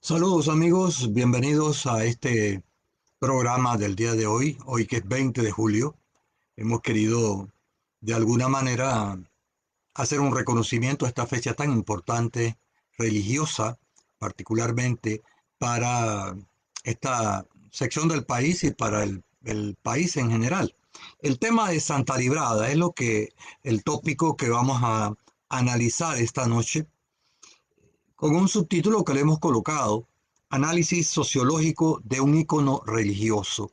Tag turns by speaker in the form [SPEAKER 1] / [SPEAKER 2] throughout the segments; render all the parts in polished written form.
[SPEAKER 1] Saludos amigos, bienvenidos a este programa del día de hoy, hoy que es 20 de julio. Hemos querido de alguna manera hacer un reconocimiento a esta fecha tan importante, religiosa, particularmente para esta sección del país y para el país en general. El tema de Santa Librada es el tópico que vamos a analizar esta noche con un subtítulo que le hemos colocado, Análisis sociológico de un ícono religioso.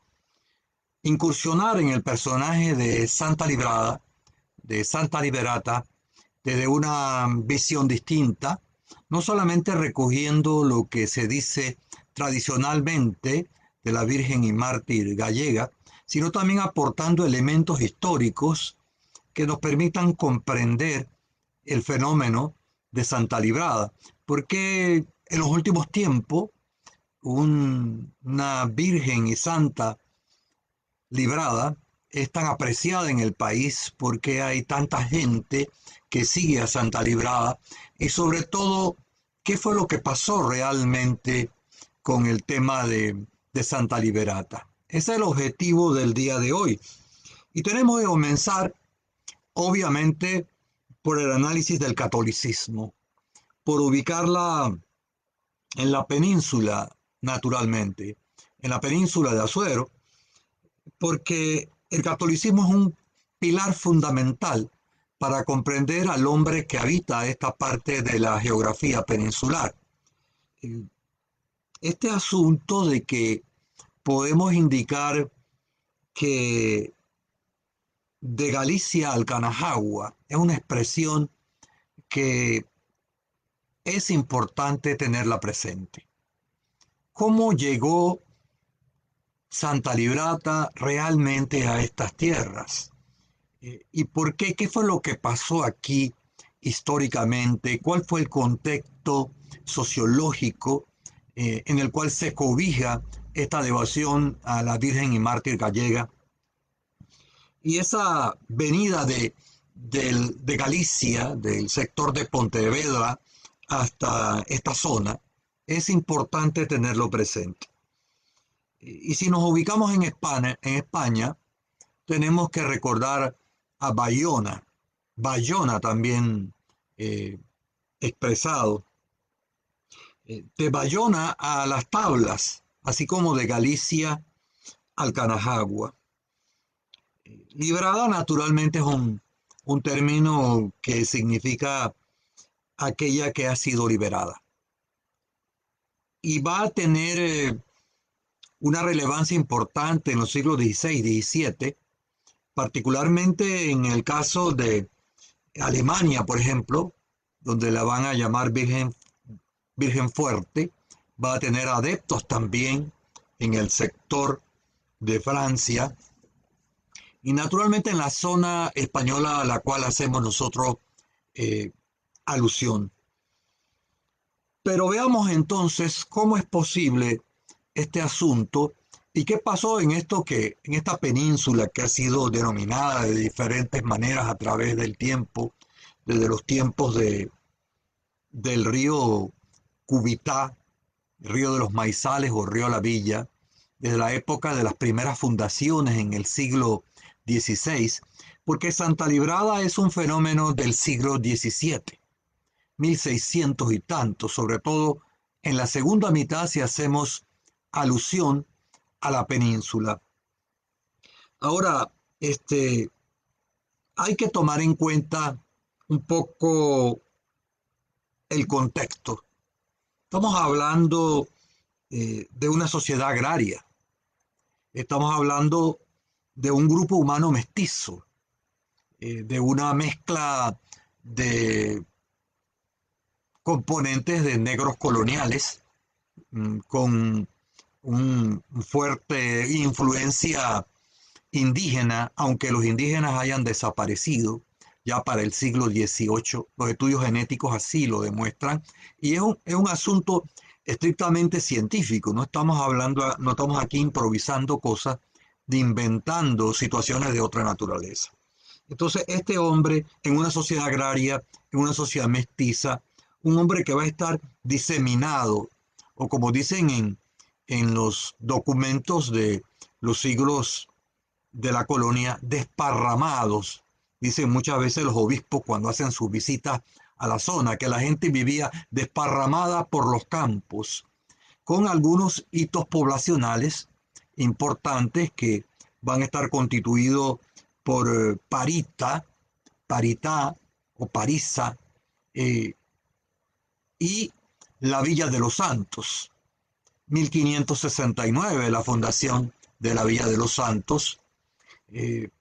[SPEAKER 1] Incursionar en el personaje de Santa Librada, de Santa Liberata, desde una visión distinta, no solamente recogiendo lo que se dice tradicionalmente de la Virgen y Mártir gallega, sino también aportando elementos históricos que nos permitan comprender el fenómeno de Santa Librada, porque en los últimos tiempos una Virgen y Santa Librada es tan apreciada en el país porque hay tanta gente que sigue a Santa Librada y sobre todo qué fue lo que pasó realmente con el tema de Santa Liberata. Ese es el objetivo del día de hoy. Y tenemos que comenzar, obviamente, por el análisis del catolicismo, por ubicarla en la península, naturalmente, en la península de Azuero, porque el catolicismo es un pilar fundamental para comprender al hombre que habita esta parte de la geografía peninsular. Este asunto de que podemos indicar que de Galicia al Canajagua es una expresión que es importante tenerla presente. ¿Cómo llegó Santa Librata realmente a estas tierras? ¿Y por qué? ¿Qué fue lo que pasó aquí históricamente? ¿Cuál fue el contexto sociológico en el cual se cobija esta devoción a la Virgen y Mártir gallega? Y esa venida de Galicia, del sector de Pontevedra hasta esta zona, es importante tenerlo presente. Y si nos ubicamos en España, tenemos que recordar a Bayona, Bayona también eh, expresado, de Bayona a las Tablas, así como de Galicia al Canajagua. Librada naturalmente es un término que significa aquella que ha sido liberada. Y va a tener una relevancia importante en los siglos XVI y XVII, particularmente en el caso de Alemania, por ejemplo, donde la van a llamar Virgen Fuerte, va a tener adeptos también en el sector de Francia y naturalmente en la zona española a la cual hacemos nosotros eh, alusión. Pero veamos entonces cómo es posible este asunto y qué pasó en esta península que ha sido denominada de diferentes maneras a través del tiempo, desde los tiempos del río Cubitá, río de los Maizales o río La Villa, desde la época de las primeras fundaciones en el siglo XVI, porque Santa Librada es un fenómeno del siglo XVII, 1600 y tanto, sobre todo en la segunda mitad si hacemos alusión a la península. Ahora, hay que tomar en cuenta un poco el contexto. Estamos hablando de una sociedad agraria. Estamos hablando de un grupo humano mestizo, de una mezcla de componentes de negros coloniales con una fuerte influencia indígena, aunque los indígenas hayan desaparecido ya para el siglo XVIII, los estudios genéticos así lo demuestran, y es un asunto estrictamente científico, no estamos aquí improvisando cosas, de inventando situaciones de otra naturaleza. Entonces, este hombre en una sociedad agraria, en una sociedad mestiza, un hombre que va a estar diseminado o como dicen en los documentos de los siglos de la colonia, desparramados. Dicen muchas veces los obispos cuando hacen sus visitas a la zona, que la gente vivía desparramada por los campos, con algunos hitos poblacionales importantes que van a estar constituidos por Parita, Paritá o Parisa, eh, y la Villa de los Santos. 1569, la fundación de la Villa de los Santos.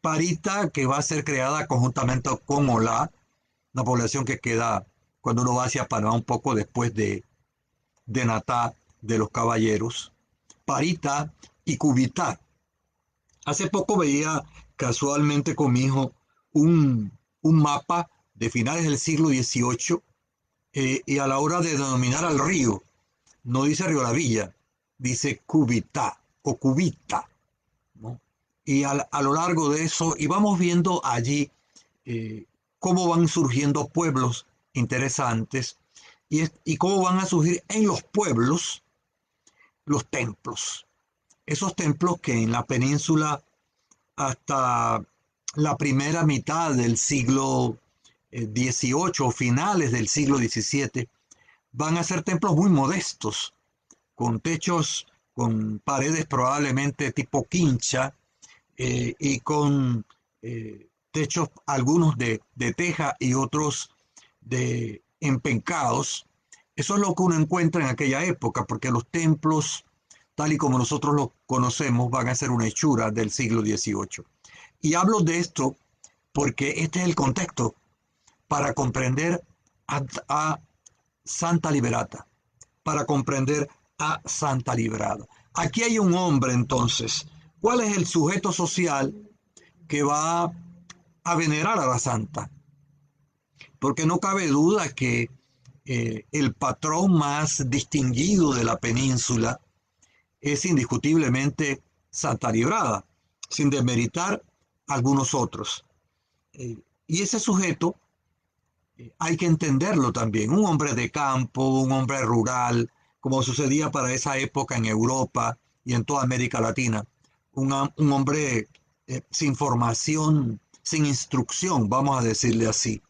[SPEAKER 1] Parita, que va a ser creada conjuntamente con Olá, una población que queda cuando uno va hacia Panamá un poco después de Natá de los Caballeros. Parita y Cubitá. Hace poco veía casualmente con mi hijo un mapa de finales del siglo XVIII, y a la hora de denominar al río, no dice Río La Villa, dice Cubitá o Cubita, ¿no? Y a lo largo de eso, y vamos viendo allí cómo van surgiendo pueblos interesantes y cómo van a surgir en los pueblos los templos. Esos templos que en la península hasta la primera mitad del siglo XVIII, finales del siglo XVII, van a ser templos muy modestos, con techos, con paredes probablemente tipo quincha, y con techos, algunos de teja y otros de empencados. Eso es lo que uno encuentra en aquella época, porque los templos, tal y como nosotros los conocemos, van a ser una hechura del siglo XVIII. Y hablo de esto porque este es el contexto para comprender a Santa Liberata, para comprender a Santa Liberata. Aquí hay un hombre entonces. ¿Cuál es el sujeto social que va a venerar a la santa? Porque no cabe duda que el patrón más distinguido de la península es indiscutiblemente Santa Librada, sin demeritar algunos otros. Y ese sujeto hay que entenderlo también, un hombre de campo, un hombre rural, como sucedía para esa época en Europa y en toda América Latina, un hombre sin formación, sin instrucción, vamos a decirle así,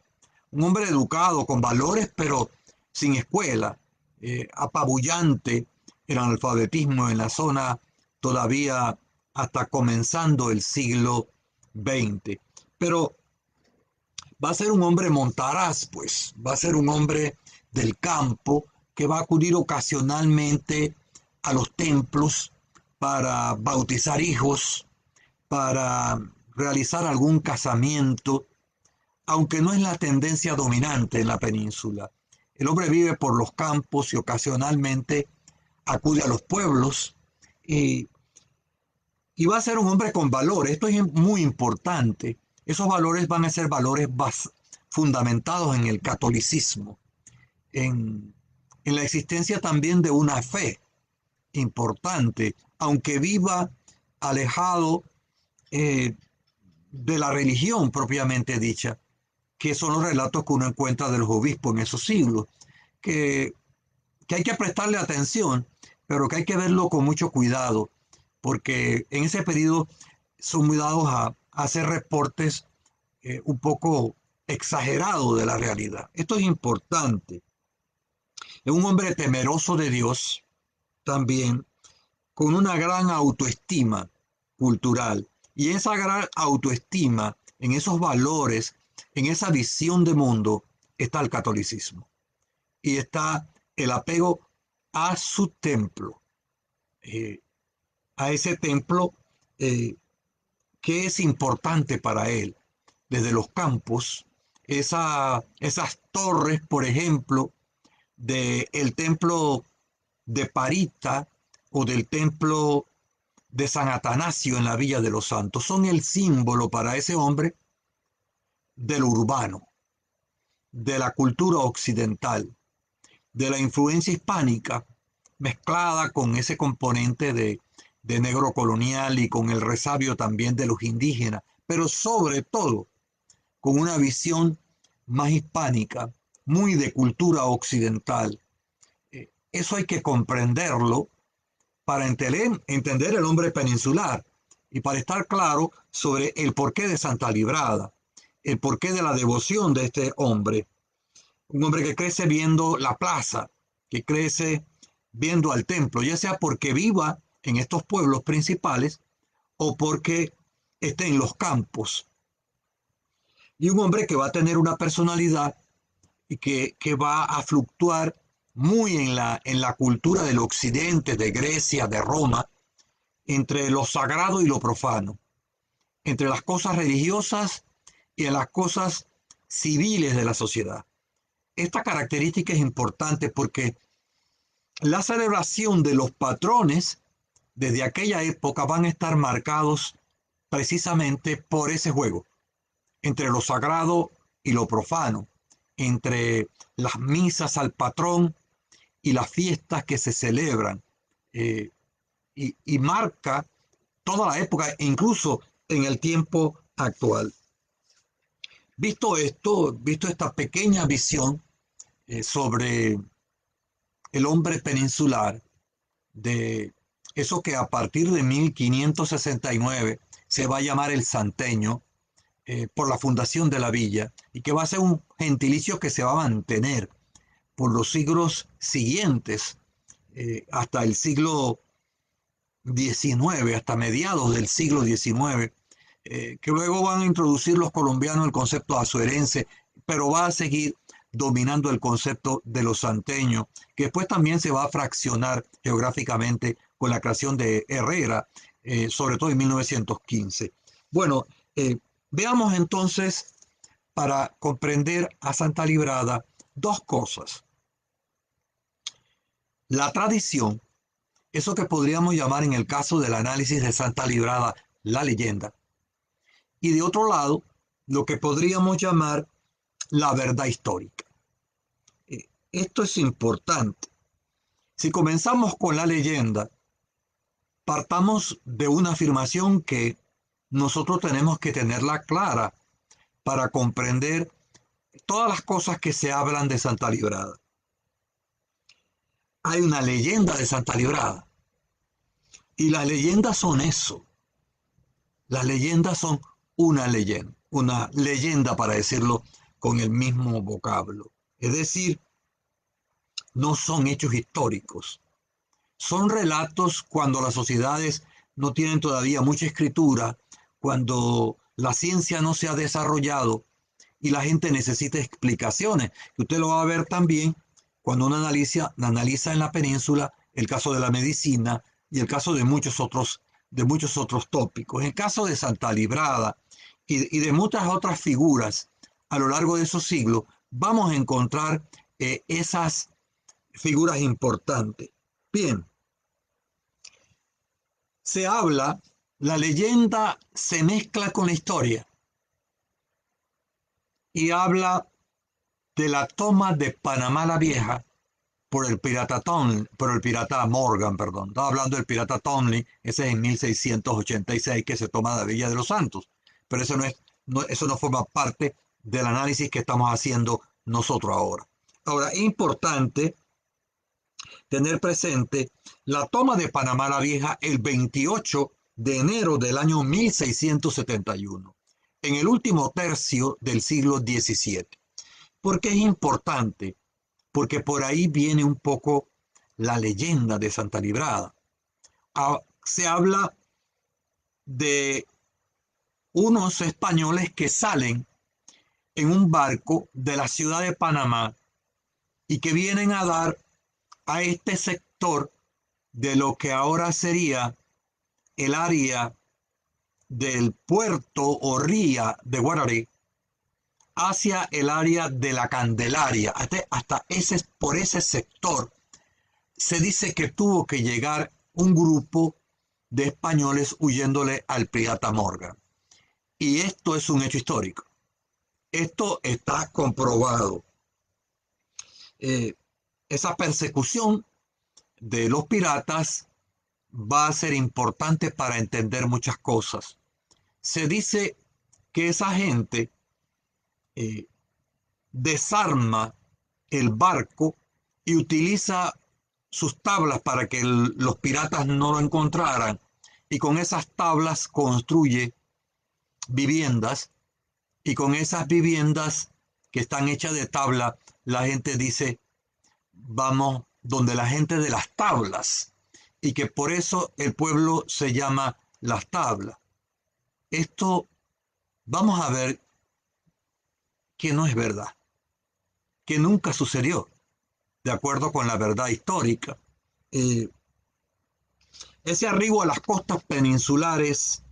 [SPEAKER 1] un hombre educado, con valores, pero sin escuela, apabullante el analfabetismo en la zona todavía hasta comenzando el siglo XX. Pero va a ser un hombre montaraz, pues, va a ser un hombre del campo que va a acudir ocasionalmente a los templos para bautizar hijos, para realizar algún casamiento, aunque no es la tendencia dominante en la península. El hombre vive por los campos y ocasionalmente acude a los pueblos, y, y va a ser un hombre con valores. Esto es muy importante. Esos valores van a ser valores fundamentados en el catolicismo, en la existencia también de una fe importante, aunque viva alejado eh, de la religión propiamente dicha, que son los relatos que uno encuentra de los obispos en esos siglos, que, que hay que prestarle atención, pero que hay que verlo con mucho cuidado, porque en ese periodo son muy dados a hacer reportes un poco exagerados de la realidad. Esto es importante. Es un hombre temeroso de Dios también, con una gran autoestima cultural. Y esa gran autoestima, en esos valores, en esa visión de mundo, está el catolicismo. Y está el apego a su templo, eh, a ese templo que es importante para él. Desde los campos, esas torres, por ejemplo, del templo de Parita o del templo de San Atanasio en la Villa de los Santos, son el símbolo para ese hombre del urbano, de la cultura occidental, de la influencia hispánica mezclada con ese componente de negro colonial y con el resabio también de los indígenas, pero sobre todo con una visión más hispánica, muy de cultura occidental. Eso hay que comprenderlo para entender el hombre peninsular y para estar claro sobre el porqué de Santa Librada, el porqué de la devoción de este hombre. Un hombre que crece viendo la plaza, que crece viendo al templo, ya sea porque viva en estos pueblos principales o porque esté en los campos. Y un hombre que va a tener una personalidad y que va a fluctuar muy en la cultura del occidente, de Grecia, de Roma, entre lo sagrado y lo profano, entre las cosas religiosas y en las cosas civiles de la sociedad. Esta característica es importante porque la celebración de los patrones desde aquella época van a estar marcados precisamente por ese juego entre lo sagrado y lo profano, entre las misas al patrón y las fiestas que se celebran, eh, y marca toda la época, incluso en el tiempo actual. Visto esto, visto esta pequeña visión sobre el hombre peninsular, de eso que a partir de 1569 se va a llamar el santeño, por la fundación de la villa, y que va a ser un gentilicio que se va a mantener por los siglos siguientes, hasta el siglo XIX, hasta mediados del siglo XIX, que luego van a introducir los colombianos el concepto azuerense, pero va a seguir dominando el concepto de los santeños, que después también se va a fraccionar geográficamente con la creación de Herrera, sobre todo en 1915. Bueno, veamos entonces, para comprender a Santa Librada, dos cosas. La tradición, eso que podríamos llamar en el caso del análisis de Santa Librada, la leyenda. Y de otro lado, lo que podríamos llamar la verdad histórica. Esto es importante. Si comenzamos con la leyenda, partamos de una afirmación que nosotros tenemos que tenerla clara para comprender todas las cosas que se hablan de Santa Librada. Hay una leyenda de Santa Librada. Y las leyendas son eso. Las leyendas son una leyenda para decirlo con el mismo vocablo. Es decir, no son hechos históricos. Son relatos cuando las sociedades no tienen todavía mucha escritura, cuando la ciencia no se ha desarrollado y la gente necesita explicaciones. Y usted lo va a ver también cuando uno analiza en la península el caso de la medicina y el caso de muchos otros tópicos. En el caso de Santa Librada y de muchas otras figuras a lo largo de esos siglos, vamos a encontrar esas figuras importantes. Bien, se habla, la leyenda se mezcla con la historia y habla de la toma de Panamá la Vieja por el pirata Morgan, perdón. Estaba hablando del pirata Tonley, ese es en 1686 que se toma la Villa de los Santos. Pero eso no forma parte del análisis que estamos haciendo nosotros ahora. Ahora, es importante tener presente la toma de Panamá la Vieja el 28 de enero del año 1671, en el último tercio del siglo XVII. ¿Por qué es importante? Porque por ahí viene un poco la leyenda de Santa Librada. Se habla de unos españoles que salen en un barco de la ciudad de Panamá y que vienen a dar a este sector de lo que ahora sería el área del puerto o ría de Guararé hacia el área de la Candelaria, por ese sector. Se dice que tuvo que llegar un grupo de españoles huyéndole al pirata Morgan. Y esto es un hecho histórico. Esto está comprobado. Esa persecución de los piratas va a ser importante para entender muchas cosas. Se dice que esa gente desarma el barco y utiliza sus tablas para que los piratas no lo encontraran, y con esas tablas construye viviendas, y con esas viviendas que están hechas de tabla, la gente dice, vamos donde la gente de las tablas, y que por eso el pueblo se llama Las Tablas. Esto vamos a ver que no es verdad, que nunca sucedió, de acuerdo con la verdad histórica. Eh, ese arribo a las costas peninsulares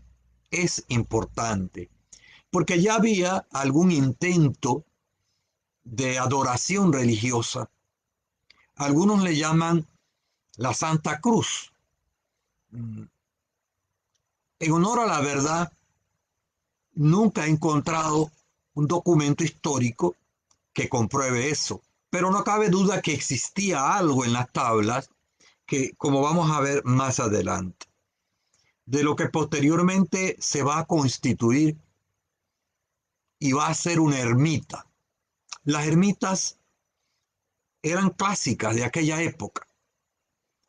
[SPEAKER 1] es importante, porque ya había algún intento de adoración religiosa. Algunos le llaman la Santa Cruz. En honor a la verdad, nunca he encontrado un documento histórico que compruebe eso, pero no cabe duda que existía algo en las tablas que, como vamos a ver más adelante, de lo que posteriormente se va a constituir y va a ser una ermita. Las ermitas eran clásicas de aquella época,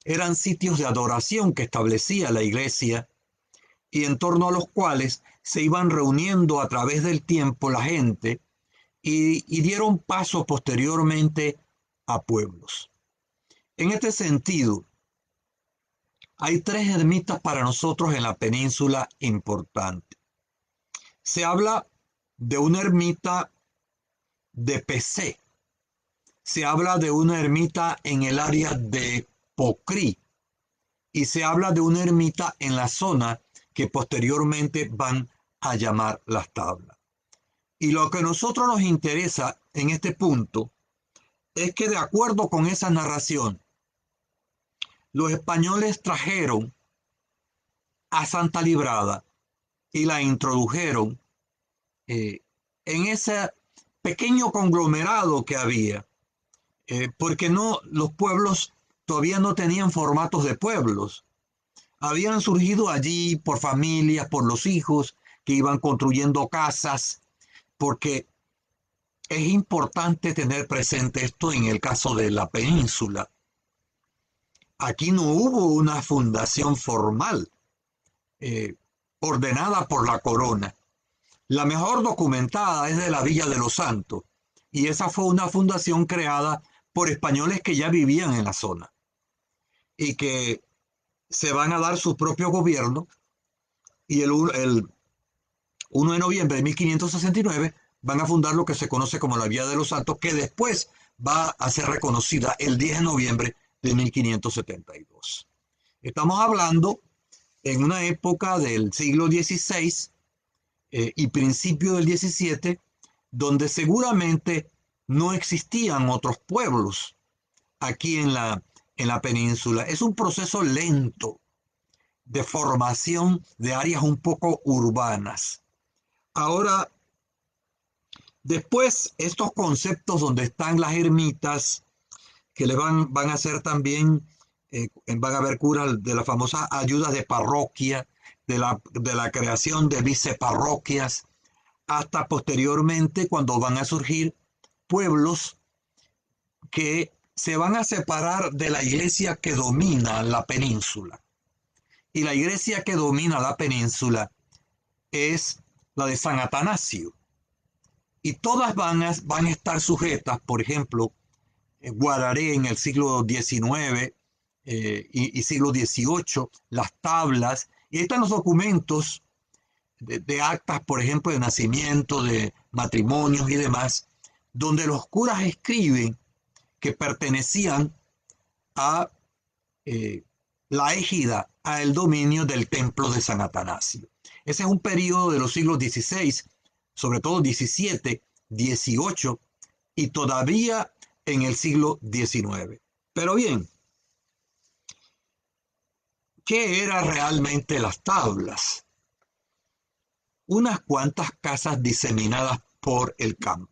[SPEAKER 1] eran sitios de adoración que establecía la iglesia y en torno a los cuales se iban reuniendo a través del tiempo la gente y dieron paso posteriormente a pueblos. En este sentido, hay tres ermitas para nosotros en la península importante. Se habla de una ermita de Pecé, se habla de una ermita en el área de Pocrí y se habla de una ermita en la zona que posteriormente van a llamar Las Tablas. Y lo que a nosotros nos interesa en este punto es que de acuerdo con esa narración, los españoles trajeron a Santa Librada y la introdujeron en ese pequeño conglomerado que había, porque no, los pueblos todavía no tenían formatos de pueblos. Habían surgido allí por familias, por los hijos que iban construyendo casas, porque es importante tener presente esto en el caso de la península. Aquí no hubo una fundación formal eh, ordenada por la corona. La mejor documentada es de la Villa de los Santos, y esa fue una fundación creada por españoles que ya vivían en la zona y que se van a dar su propio gobierno, y el 1 de noviembre de 1569 van a fundar lo que se conoce como la Villa de los Santos, que después va a ser reconocida el 10 de noviembre de 1572. Estamos hablando en una época del siglo XVI y principio del XVII, donde seguramente no existían otros pueblos aquí en la península. Es un proceso lento de formación de áreas un poco urbanas. Ahora, después, estos conceptos donde están las ermitas, que les van a hacer también, van a haber curas de la famosa ayuda de parroquia, de la creación de viceparroquias, hasta posteriormente cuando van a surgir pueblos que se van a separar de la iglesia que domina la península. Y la iglesia que domina la península es la de San Atanasio. Y todas van a estar sujetas, por ejemplo, Guararé en el siglo XIX y siglo XVIII, las tablas, y están los documentos de actas, por ejemplo, de nacimiento, de matrimonios y demás, donde los curas escriben que pertenecían a la égida, al dominio del templo de San Atanasio. Ese es un periodo de los siglos XVI, sobre todo XVII, XVIII y todavía en el siglo XIX. Pero bien, ¿qué eran realmente las tablas? Unas cuantas casas diseminadas por el campo,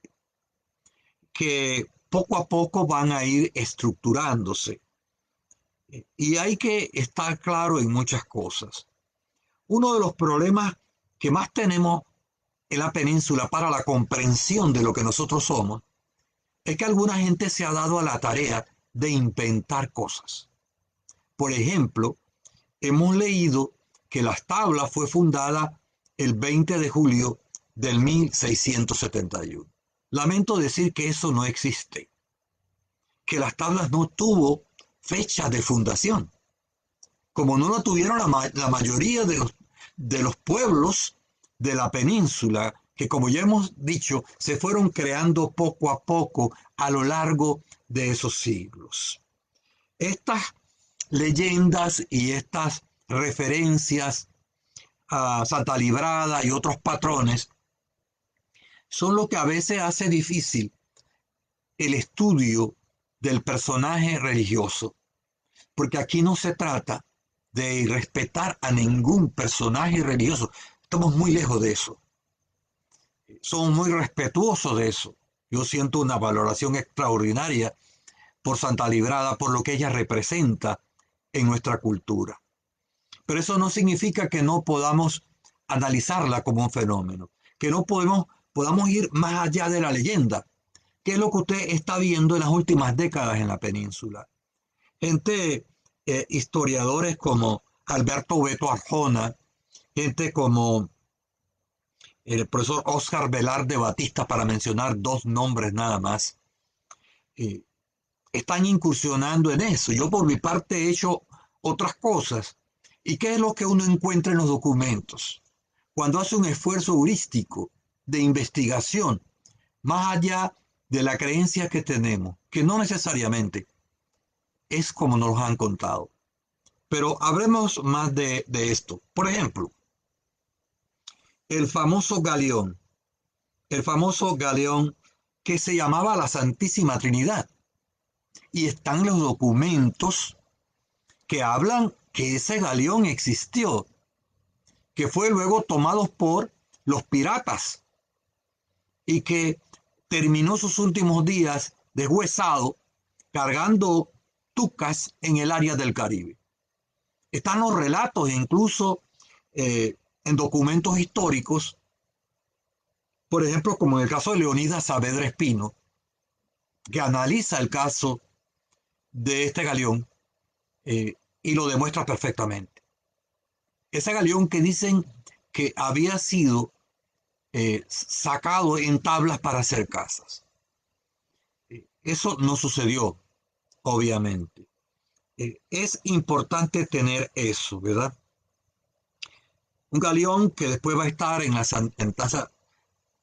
[SPEAKER 1] que poco a poco van a ir estructurándose. Y hay que estar claro en muchas cosas. Uno de los problemas que más tenemos en la península para la comprensión de lo que nosotros somos es que alguna gente se ha dado a la tarea de inventar cosas. Por ejemplo, hemos leído que Las Tablas fue fundada el 20 de julio del 1671. Lamento decir que eso no existe, que Las Tablas no tuvo fecha de fundación, como no la tuvieron la mayoría de los pueblos de la península, que como ya hemos dicho, se fueron creando poco a poco a lo largo de esos siglos. Estas leyendas y estas referencias a Santa Librada y otros patrones son lo que a veces hace difícil el estudio del personaje religioso, porque aquí no se trata de irrespetar a ningún personaje religioso. Estamos muy lejos de eso. Somos muy respetuosos de eso. Yo siento una valoración extraordinaria por Santa Librada, por lo que ella representa en nuestra cultura. Pero eso no significa que no podamos analizarla como un fenómeno, que no podamos ir más allá de la leyenda, que es lo que usted está viendo en las últimas décadas en la península. Gente, historiadores como Alberto Beto Arjona, gente como el profesor Oscar Velarde Batista, para mencionar dos nombres nada más, eh, están incursionando en eso. Yo por mi parte he hecho otras cosas. ¿Y qué es lo que uno encuentra en los documentos? Cuando hace un esfuerzo heurístico de investigación, más allá de la creencia que tenemos, que no necesariamente es como nos lo han contado. Pero hablemos más de esto. Por ejemplo, el famoso galeón, el famoso galeón que se llamaba la Santísima Trinidad. Y están los documentos que hablan que ese galeón existió, que fue luego tomado por los piratas y que terminó sus últimos días deshuesado cargando tucas en el área del Caribe. Están los relatos, incluso en documentos históricos, por ejemplo, como en el caso de Leonidas Saavedra Espino, que analiza el caso de este galeón y lo demuestra perfectamente. Ese galeón que dicen que había sido sacado en tablas para hacer casas. Eso no sucedió, obviamente. Es importante tener eso, ¿verdad? Un galeón que después va a estar en la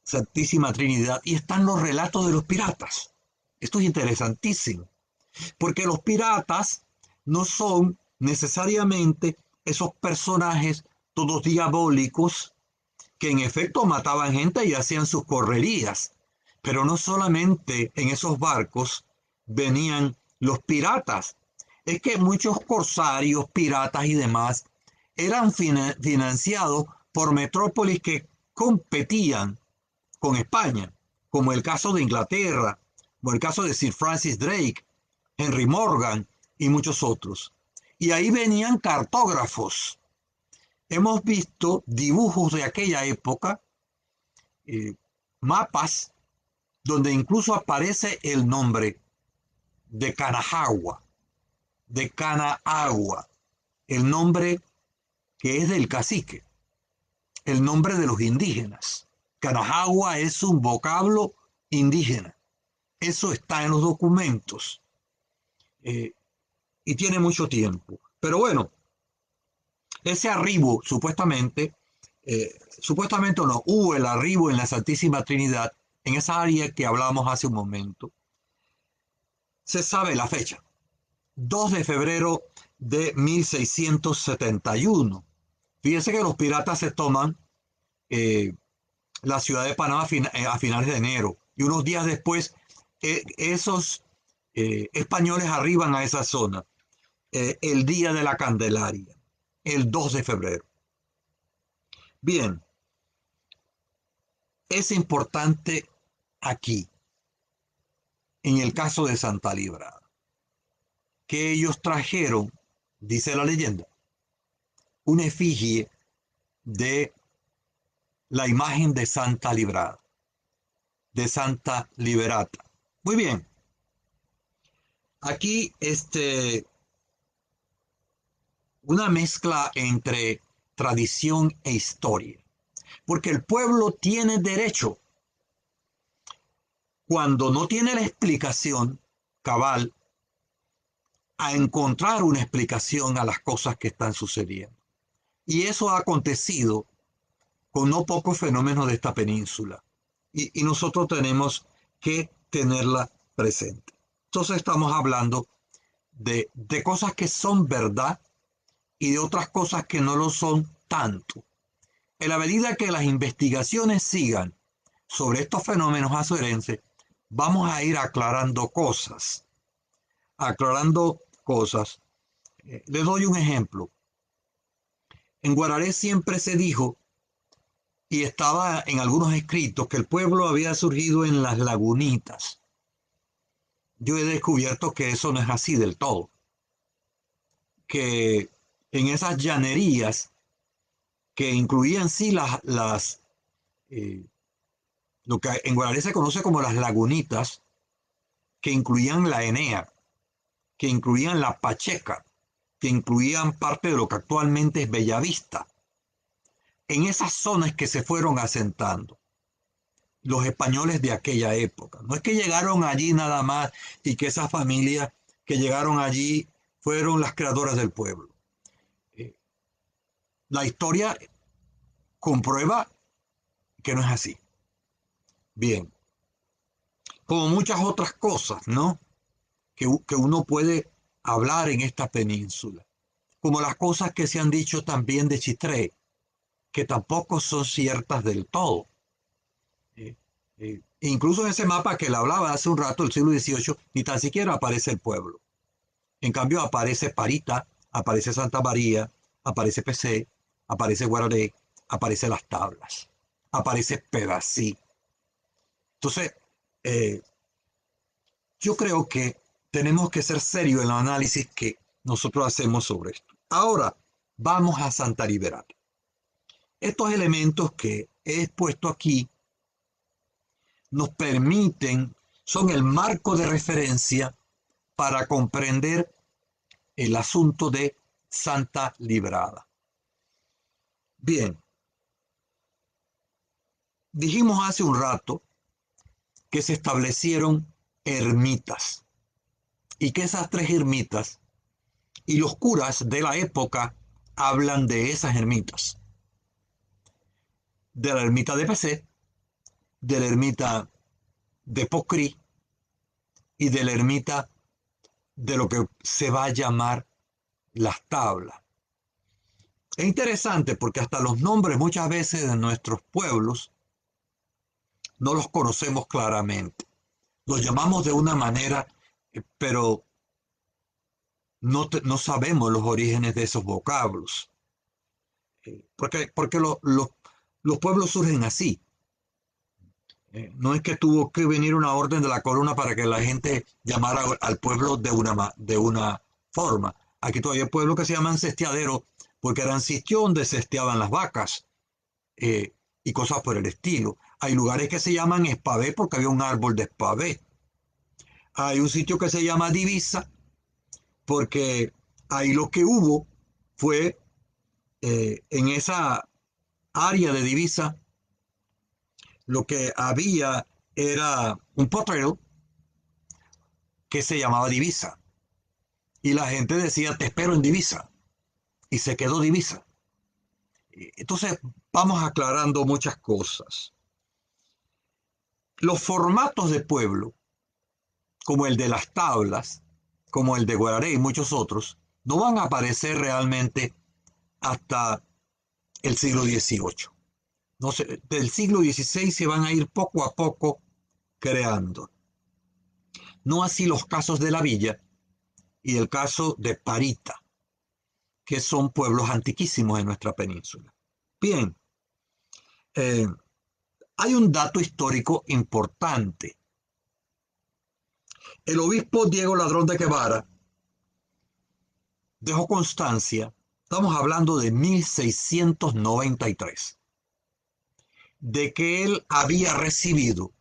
[SPEAKER 1] Santísima Trinidad y están los relatos de los piratas. Esto es interesantísimo, porque los piratas no son necesariamente esos personajes todos diabólicos que en efecto mataban gente y hacían sus correrías. Pero no solamente en esos barcos venían los piratas, es que muchos corsarios, piratas y demás eran financiados por metrópolis que competían con España, como el caso de Inglaterra, o el caso de Sir Francis Drake, Henry Morgan y muchos otros. Y ahí venían cartógrafos. Hemos visto dibujos de aquella época, mapas, donde incluso aparece el nombre de Canahagua, el nombre que es del cacique, el nombre de los indígenas. Canahagua es un vocablo indígena. Eso está en los documentos y tiene mucho tiempo. Pero bueno, ese arribo supuestamente o no, hubo el arribo en la Santísima Trinidad, en esa área que hablamos hace un momento. Se sabe la fecha, 2 de febrero de 1671. Fíjense que los piratas se toman la ciudad de Panamá a finales de enero y unos días después esos españoles arriban a esa zona el día de la Candelaria, el 2 de febrero. Bien, es importante aquí, en el caso de Santa Librada, que ellos trajeron, dice la leyenda, una efigie de la imagen de Santa Librada, de Santa Liberata. Muy bien. Aquí una mezcla entre tradición e historia, porque el pueblo tiene derecho, cuando no tiene la explicación cabal, a encontrar una explicación a las cosas que están sucediendo. Y eso ha acontecido con no pocos fenómenos de esta península. Y nosotros tenemos que tenerla presente. Entonces estamos hablando de cosas que son verdad y de otras cosas que no lo son tanto. En la medida que las investigaciones sigan sobre estos fenómenos azuerenses, vamos a ir aclarando cosas. Aclarando cosas. Les doy un ejemplo. En Guararé siempre se dijo, y estaba en algunos escritos, que el pueblo había surgido en las lagunitas. Yo he descubierto que eso no es así del todo. Que en esas llanerías que incluían sí lo que en Guararé se conoce como las lagunitas, que incluían la Enea, que incluían la Pacheca, que incluían parte de lo que actualmente es Bellavista. En esas zonas que se fueron asentando los españoles de aquella época. No es que llegaron allí nada más y que esas familias que llegaron allí fueron las creadoras del pueblo. La historia comprueba que no es así. Bien, como muchas otras cosas, ¿no? Que uno puede hablar en esta península. Como las cosas que se han dicho también de Chitré, que tampoco son ciertas del todo. Incluso en ese mapa que le hablaba hace un rato, el siglo XVIII, ni tan siquiera aparece el pueblo. En cambio aparece Parita, aparece Santa María, aparece PC, aparece Guararé, aparece Las Tablas, aparece Pedací. Entonces, eh, yo creo que tenemos que ser serios en el análisis que nosotros hacemos sobre esto. Ahora, vamos a Santa Liberata. Estos elementos que he expuesto aquí nos permiten, son el marco de referencia para comprender el asunto de Santa Librada. Bien, dijimos hace un rato que se establecieron ermitas y que esas tres ermitas y los curas de la época hablan de esas ermitas. De la ermita de Pecé, de la ermita de Pocrí y de la ermita de lo que se va a llamar Las Tablas. Es interesante porque hasta los nombres muchas veces de nuestros pueblos no los conocemos claramente. Los llamamos de una manera, pero no sabemos los orígenes de esos vocablos. Porque los pueblos surgen así. No es que tuvo que venir una orden de la corona para que la gente llamara al pueblo de una forma. Aquí todavía hay pueblos que se llaman sestiaderos porque eran sitios donde sesteaban las vacas y cosas por el estilo. Hay lugares que se llaman espavé porque había un árbol de espavé. Hay un sitio que se llama Divisa porque ahí lo que hubo fue en esa área de Divisa, lo que había era un potrero que se llamaba Divisa. Y la gente decía, te espero en Divisa. Y se quedó Divisa. Entonces, vamos aclarando muchas cosas. Los formatos de pueblo, como el de Las Tablas, como el de Guararé y muchos otros, no van a aparecer realmente hasta el siglo XVIII. No sé, del siglo XVI se van a ir poco a poco creando. No así los casos de la villa y el caso de Parita, que son pueblos antiquísimos en nuestra península. Bien, eh, hay un dato histórico importante. El obispo Diego Ladrón de Guevara dejó constancia, estamos hablando de 1693, de que él había recibido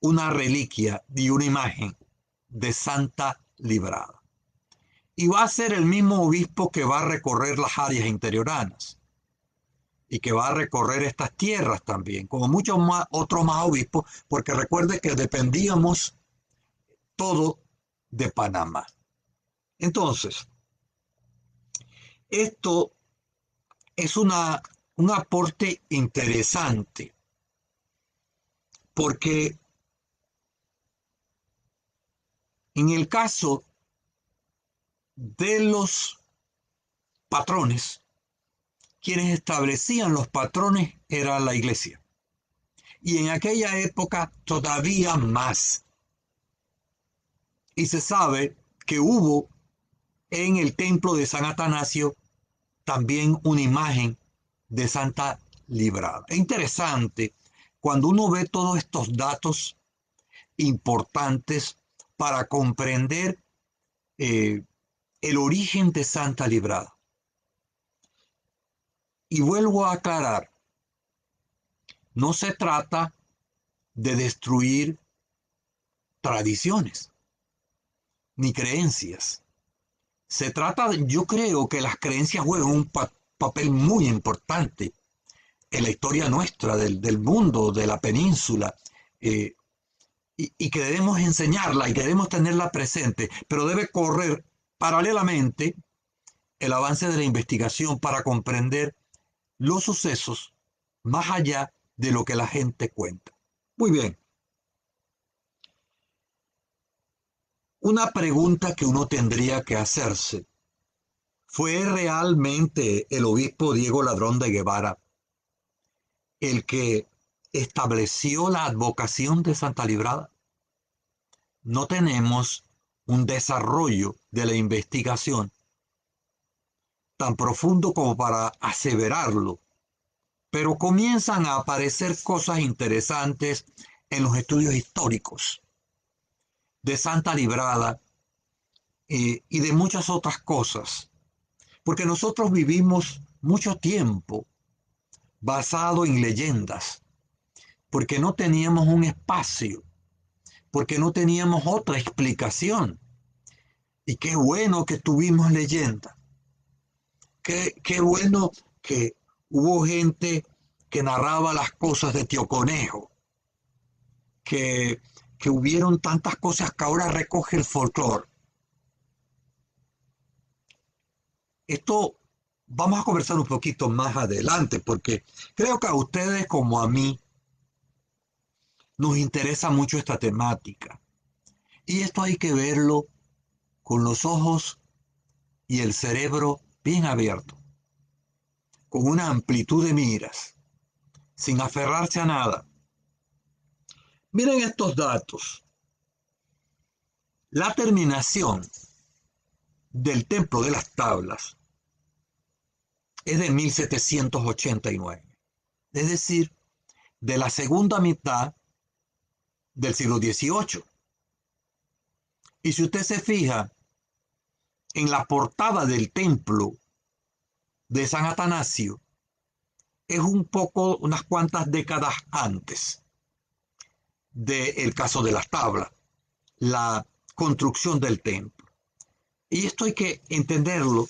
[SPEAKER 1] una reliquia y una imagen de Santa Librada. Y va a ser el mismo obispo que va a recorrer las áreas interioranas y que va a recorrer estas tierras también, como muchos más, otros más obispos, porque recuerde que dependíamos todo de Panamá. Entonces, esto es un aporte interesante, porque en el caso de los patrones, quienes establecían los patrones era la iglesia. Y en aquella época todavía más. Y se sabe que hubo en el templo de San Atanasio también una imagen de Santa Librada. Es interesante cuando uno ve todos estos datos importantes para comprender el origen de Santa Librada. Y vuelvo a aclarar, no se trata de destruir tradiciones ni creencias. Se trata, yo creo que las creencias juegan un papel muy importante en la historia nuestra, del mundo, de la península, eh, y que debemos enseñarla y que debemos tenerla presente, pero debe correr paralelamente el avance de la investigación para comprender los sucesos más allá de lo que la gente cuenta. Muy bien. Una pregunta que uno tendría que hacerse: ¿fue realmente el obispo Diego Ladrón de Guevara el que estableció la advocación de Santa Librada? No tenemos un desarrollo de la investigación tan profundo como para aseverarlo, pero comienzan a aparecer cosas interesantes en los estudios históricos de Santa Librada y de muchas otras cosas, porque nosotros vivimos mucho tiempo basado en leyendas, porque no teníamos un espacio, porque no teníamos otra explicación. Y qué bueno que tuvimos leyenda, qué bueno que hubo gente que narraba las cosas de Tío Conejo, que, que hubieron tantas cosas que ahora recoge el folclore. Esto vamos a conversar un poquito más adelante, porque creo que a ustedes como a mí nos interesa mucho esta temática. Y esto hay que verlo con los ojos y el cerebro bien abierto, con una amplitud de miras, sin aferrarse a nada. Miren estos datos. La terminación del Templo de las Tablas es de 1789, es decir, de la segunda mitad del siglo XVIII. Y si usted se fija en la portada del templo de San Atanasio, es un poco, unas cuantas décadas antes del caso de las tablas, la construcción del templo. Y esto hay que entenderlo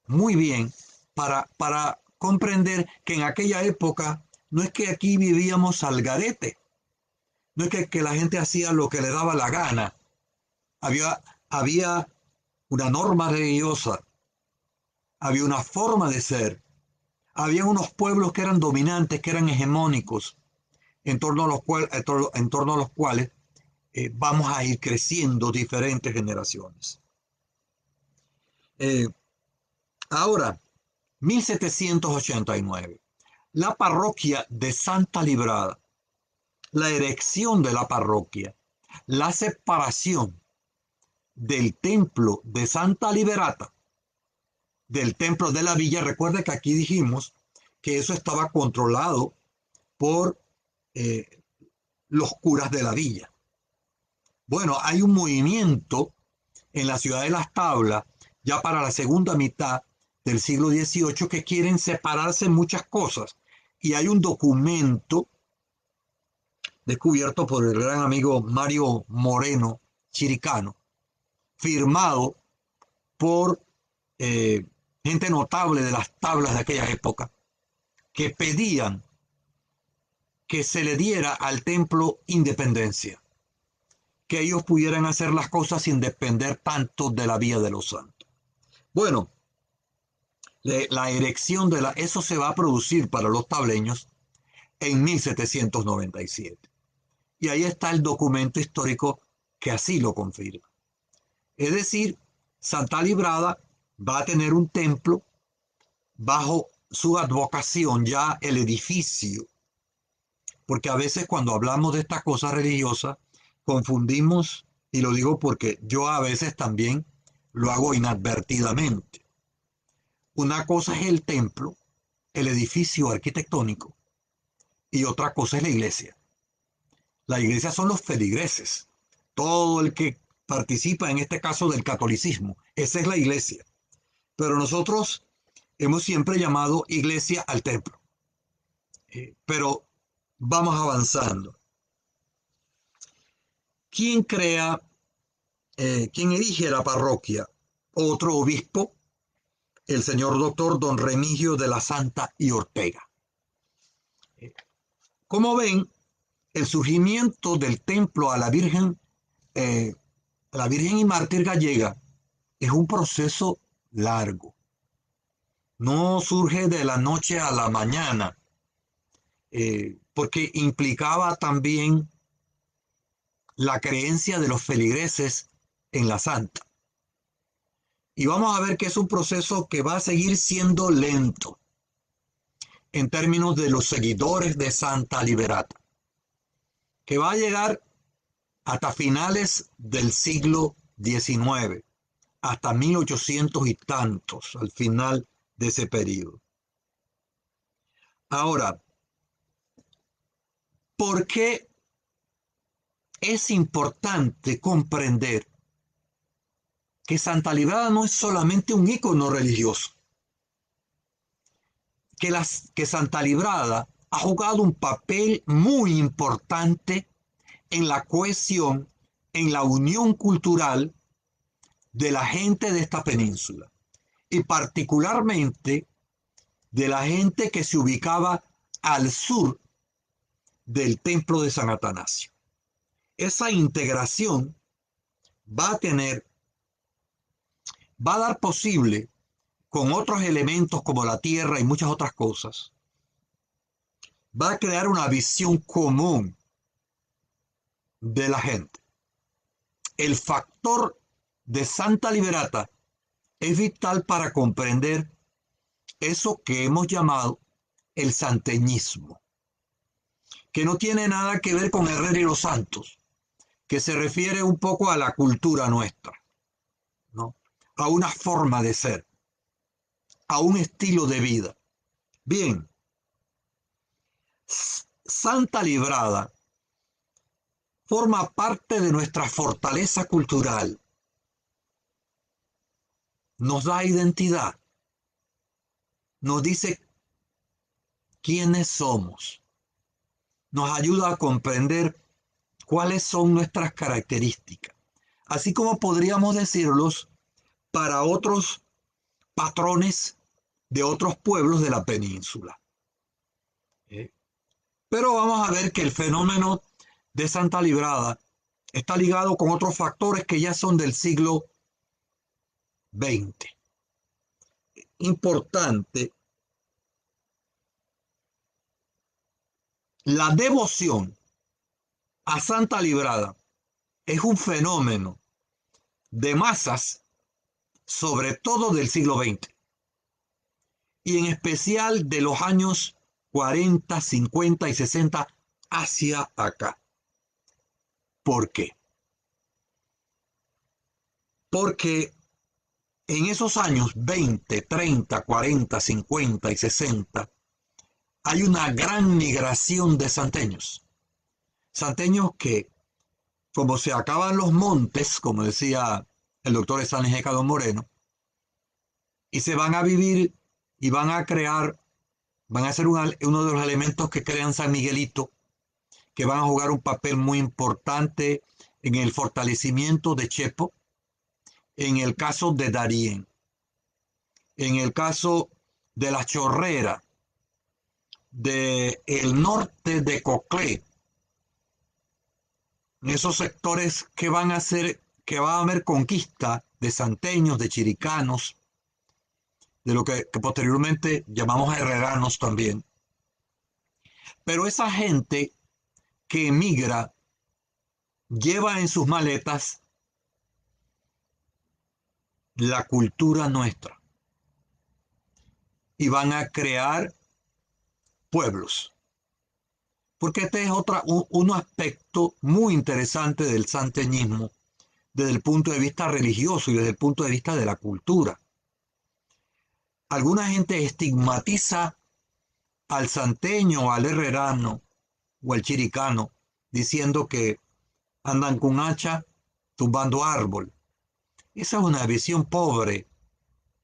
[SPEAKER 1] muy bien para comprender que en aquella época no es que aquí vivíamos al garete, no es que la gente hacía lo que le daba la gana. Había una norma religiosa, había una forma de ser, había unos pueblos que eran dominantes, que eran hegemónicos, en torno a los cuales vamos a ir creciendo diferentes generaciones. Eh, Ahora, 1789, la parroquia de Santa Librada, la erección de la parroquia, la separación del templo de Santa Liberata del templo de la villa. Recuerde que aquí dijimos que eso estaba controlado por eh, los curas de la villa. Bueno, hay un movimiento en la ciudad de Las Tablas, ya para la segunda mitad del siglo XVIII, que quieren separarse en muchas cosas. Y hay un documento descubierto por el gran amigo Mario Moreno Chiricano, firmado por gente notable de las tablas de aquella época, que pedían que se le diera al templo independencia, que ellos pudieran hacer las cosas sin depender tanto de la vía de los santos. Bueno, la erección eso se va a producir para los tableños en 1797. Y ahí está el documento histórico que así lo confirma. Es decir, Santa Librada va a tener un templo bajo su advocación, ya el edificio, porque a veces cuando hablamos de estas cosas religiosas confundimos, y lo digo porque yo a veces también lo hago inadvertidamente. Una cosa es el templo, el edificio arquitectónico, y otra cosa es la iglesia. La iglesia son los feligreses, todo el que participa en este caso del catolicismo, esa es la iglesia. Pero nosotros hemos siempre llamado iglesia al templo. Pero vamos avanzando. ¿Quién quién erige la parroquia? Otro obispo, el señor doctor don Remigio de la Santa y Ortega. Como ven, el surgimiento del templo a la Virgen y mártir gallega es un proceso largo. No surge de la noche a la mañana, porque implicaba también la creencia de los feligreses en la santa. Y vamos a ver que es un proceso que va a seguir siendo lento en términos de los seguidores de Santa Liberata, que va a llegar hasta finales del siglo XIX, hasta 1800 y tantos, al final de ese periodo. Ahora, ¿por qué es importante comprender que Santa Librada no es solamente un ícono religioso? Que Santa Librada ha jugado un papel muy importante en la cohesión, en la unión cultural de la gente de esta península, y particularmente de la gente que se ubicaba al sur del templo de San Atanasio. Esa integración va a dar posible, con otros elementos como la tierra y muchas otras cosas, va a crear una visión común de la gente. El factor de Santa Liberata es vital para comprender eso que hemos llamado el santeñismo, que no tiene nada que ver con Herrera y los Santos, que se refiere un poco a la cultura nuestra, ¿no? A una forma de ser, a un estilo de vida. Bien, Santa Librada forma parte de nuestra fortaleza cultural, nos da identidad, nos dice quiénes somos, nos ayuda a comprender cuáles son nuestras características, así como podríamos decirlos para otros patrones de otros pueblos de la península. Pero vamos a ver que el fenómeno de Santa Librada está ligado con otros factores que ya son del siglo XX. Importante, la devoción a Santa Librada es un fenómeno de masas, sobre todo del siglo XX, y en especial de los años 40, 50 y 60 hacia acá. ¿Por qué? Porque en esos años 20, 30, 40, 50 y 60 hay una gran migración de santeños. Santeños que, como se acaban los montes, como decía el doctor Stanley G. Cadón Moreno, y se van a vivir y van a crear, van a ser uno de los elementos que crean San Miguelito, que van a jugar un papel muy importante en el fortalecimiento de Chepo, en el caso de Darién, en el caso de La Chorrera, de el norte de Coclé, en esos sectores que van a ser, que va a haber conquista de santeños, de chiricanos, de lo que posteriormente llamamos herreranos también. Pero esa gente que emigra lleva en sus maletas la cultura nuestra y van a crear pueblos. Porque este es un aspecto muy interesante del santeñismo desde el punto de vista religioso y desde el punto de vista de la cultura. Alguna gente estigmatiza al santeño, al herrerano o al chiricano diciendo que andan con hacha tumbando árbol. Esa es una visión pobre,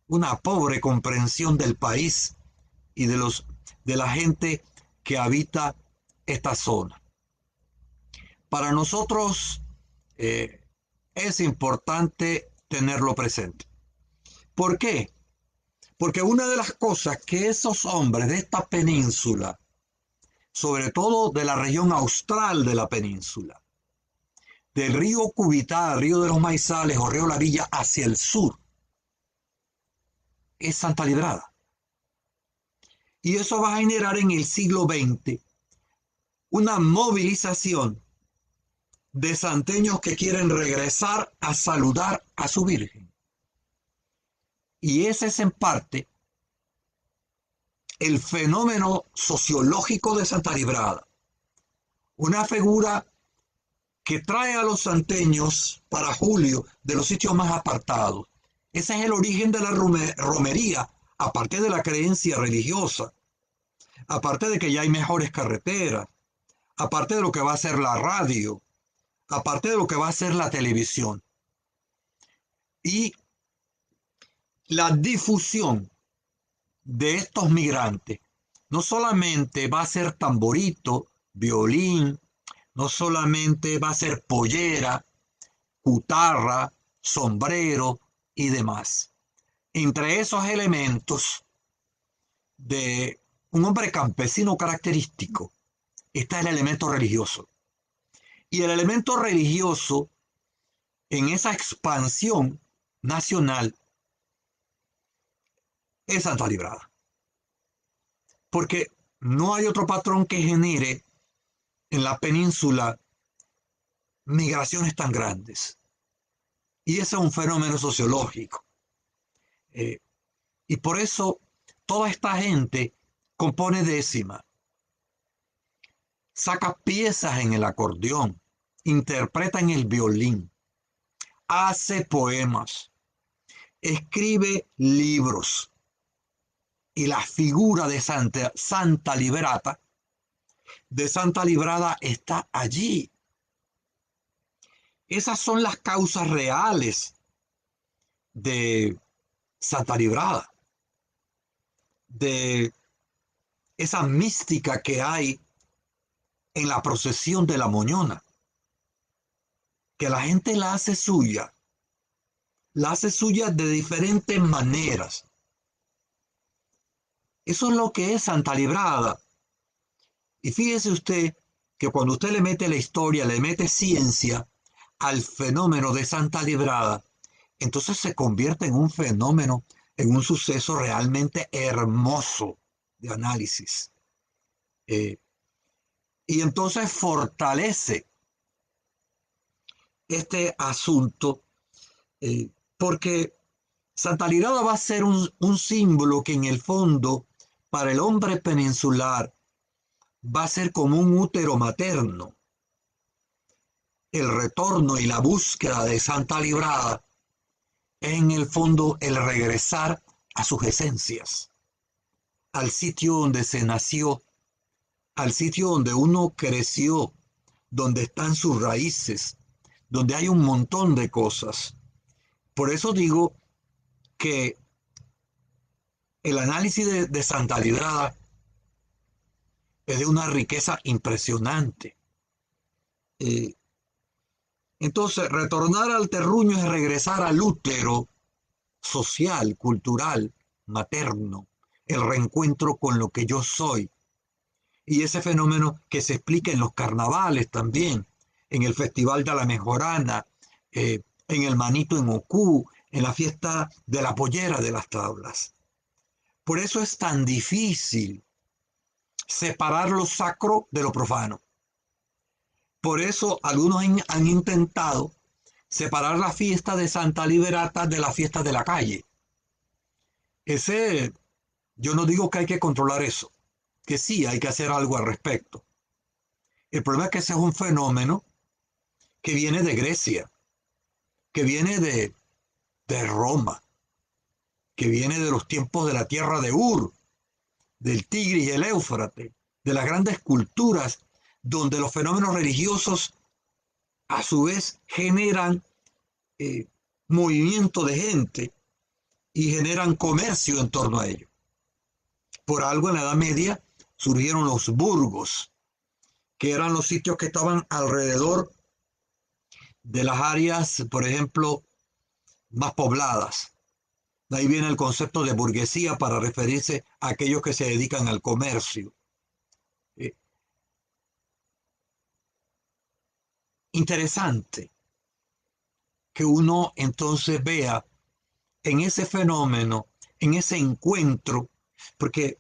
[SPEAKER 1] una pobre comprensión del país y de la gente que habita esta zona. Para nosotros es importante tenerlo presente. ¿Por qué? Porque una de las cosas que esos hombres de esta península, sobre todo de la región austral de la península, del río Cubitá, río de los Maizales o río La Villa hacia el sur, es Santa Librada. Y eso va a generar en el siglo XX una movilización de santeños que quieren regresar a saludar a su Virgen. Y ese es en parte el fenómeno sociológico de Santa Librada. Una figura que trae a los santeños para julio de los sitios más apartados. Ese es el origen de la romería, aparte de la creencia religiosa, aparte de que ya hay mejores carreteras, aparte de lo que va a ser la radio, aparte de lo que va a ser la televisión. Y la difusión de estos migrantes no solamente va a ser tamborito, violín, no solamente va a ser pollera, cutarra, sombrero y demás. Entre esos elementos de un hombre campesino característico está el elemento religioso. Y el elemento religioso en esa expansión nacional es Santa Librada. Porque no hay otro patrón que genere en la península migraciones tan grandes. Y ese es un fenómeno sociológico. Y por eso toda esta gente compone décima, saca piezas en el acordeón, interpreta en el violín, hace poemas, escribe libros. Y la figura de Santa Liberata, de Santa Librada, está allí. Esas son las causas reales de Santa Librada, de esa mística que hay en la procesión de la Moñona, que la gente la hace suya de diferentes maneras. Eso es lo que es Santa Librada. Y fíjese usted que cuando usted le mete la historia, le mete ciencia al fenómeno de Santa Librada, entonces se convierte en un fenómeno, en un suceso realmente hermoso de análisis. Y entonces fortalece este asunto porque Santa Librada va a ser un símbolo que en el fondo para el hombre peninsular va a ser como un útero materno. El retorno y la búsqueda de Santa Librada es en el fondo el regresar a sus esencias, al sitio donde se nació, al sitio donde uno creció, donde están sus raíces, donde hay un montón de cosas. Por eso digo que el análisis de Santa Librada es de una riqueza impresionante. Entonces, retornar al terruño es regresar al útero social, cultural, materno, el reencuentro con lo que yo soy. Y ese fenómeno que se explica en los carnavales también, en el Festival de la Mejorana, en el Manito en Ocú, en la fiesta de la pollera de las tablas. Por eso es tan difícil separar lo sacro de lo profano. Por eso algunos han intentado separar la fiesta de Santa Liberata de la fiesta de la calle. Ese, yo no digo que hay que controlar eso, que sí hay que hacer algo al respecto. El problema es que ese es un fenómeno que viene de Grecia, que viene de Roma, que viene de los tiempos de la tierra de Ur, del Tigris y el Éufrates, de las grandes culturas donde los fenómenos religiosos a su vez generan eh, movimiento de gente y generan comercio en torno a ello. Por algo en la Edad Media surgieron los burgos, que eran los sitios que estaban alrededor de las áreas, por ejemplo, más pobladas. De ahí viene el concepto de burguesía para referirse a aquellos que se dedican al comercio. Eh, Interesante que uno entonces vea en ese fenómeno, en ese encuentro, porque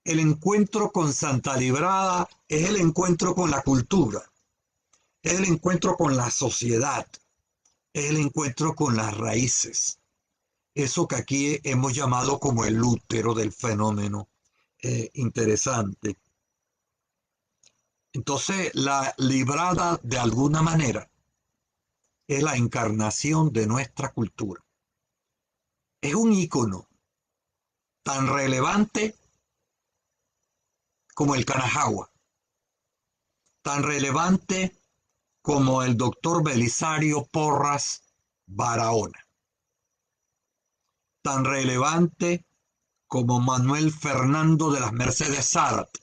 [SPEAKER 1] el encuentro con Santa Librada es el encuentro con la cultura, es el encuentro con la sociedad, es el encuentro con las raíces. Eso que aquí hemos llamado como el útero del fenómeno. Interesante. Entonces, la librada de alguna manera es la encarnación de nuestra cultura. Es un ícono tan relevante como el Canajawa, tan relevante como el doctor Belisario Porras Barahona, tan relevante como Manuel Fernando de las Mercedes Zárate,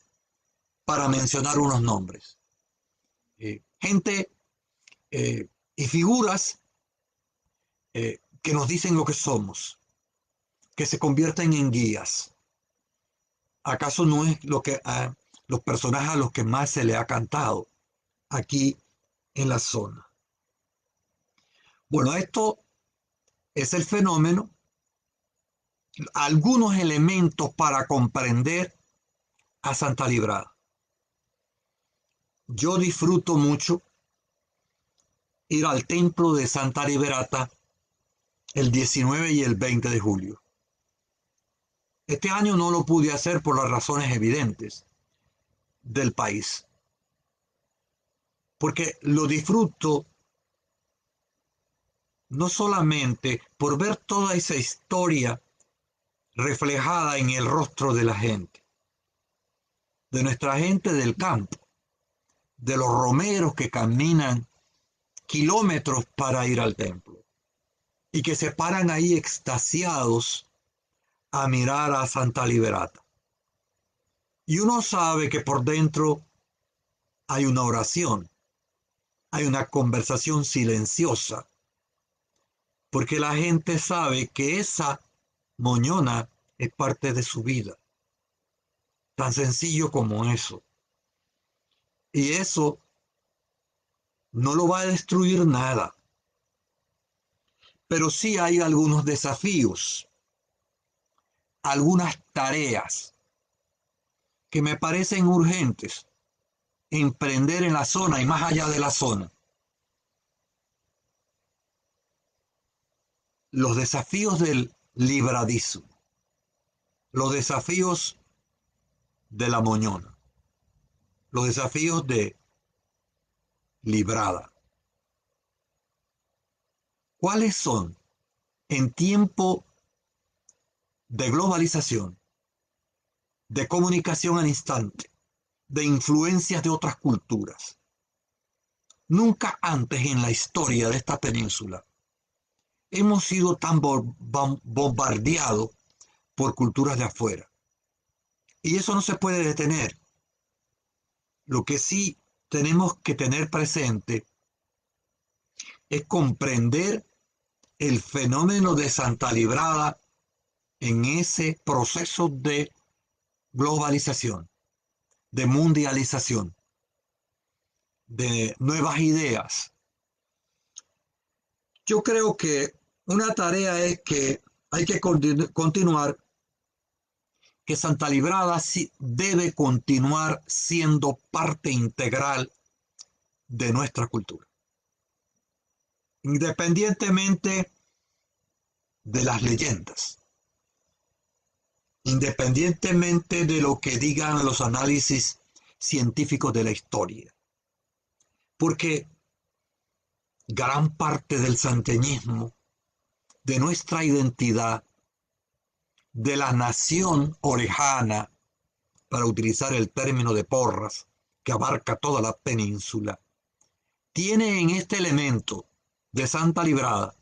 [SPEAKER 1] para mencionar unos nombres. Gente y figuras que nos dicen lo que somos, que se convierten en guías. ¿Acaso no es lo que los personajes a los que más se le ha cantado aquí en la zona? Bueno, esto es el fenómeno, algunos elementos para comprender a Santa Librada. Yo disfruto mucho ir al templo de Santa Liberata el 19 y el 20 de julio. Este año no lo pude hacer por las razones evidentes del país, porque lo disfruto no solamente por ver toda esa historia reflejada en el rostro de la gente, de nuestra gente del campo, de los romeros que caminan kilómetros para ir al templo y que se paran ahí extasiados a mirar a Santa Liberata. Y uno sabe que por dentro hay una oración, hay una conversación silenciosa, porque la gente sabe que esa moñona es parte de su vida, tan sencillo como eso. Y eso no lo va a destruir nada, pero sí hay algunos desafíos, algunas tareas que me parecen urgentes emprender en la zona y más allá de la zona. Los desafíos del libradismo, los desafíos de la moñona, los desafíos de librada. ¿Cuáles son en tiempo de globalización, de comunicación al instante, de influencias de otras culturas? Nunca antes en la historia de esta península hemos sido tan bombardeados por culturas de afuera. Y eso no se puede detener. Lo que sí tenemos que tener presente es comprender el fenómeno de Santa Librada en ese proceso de globalización, de mundialización, de nuevas ideas. Yo creo que una tarea es que hay que continuar, que Santa Librada debe continuar siendo parte integral de nuestra cultura, independientemente de las leyendas, independientemente de lo que digan los análisis científicos de la historia, porque gran parte del santeñismo, de nuestra identidad, de la nación orejana, para utilizar el término de Porras, que abarca toda la península, tiene en este elemento de Santa Librada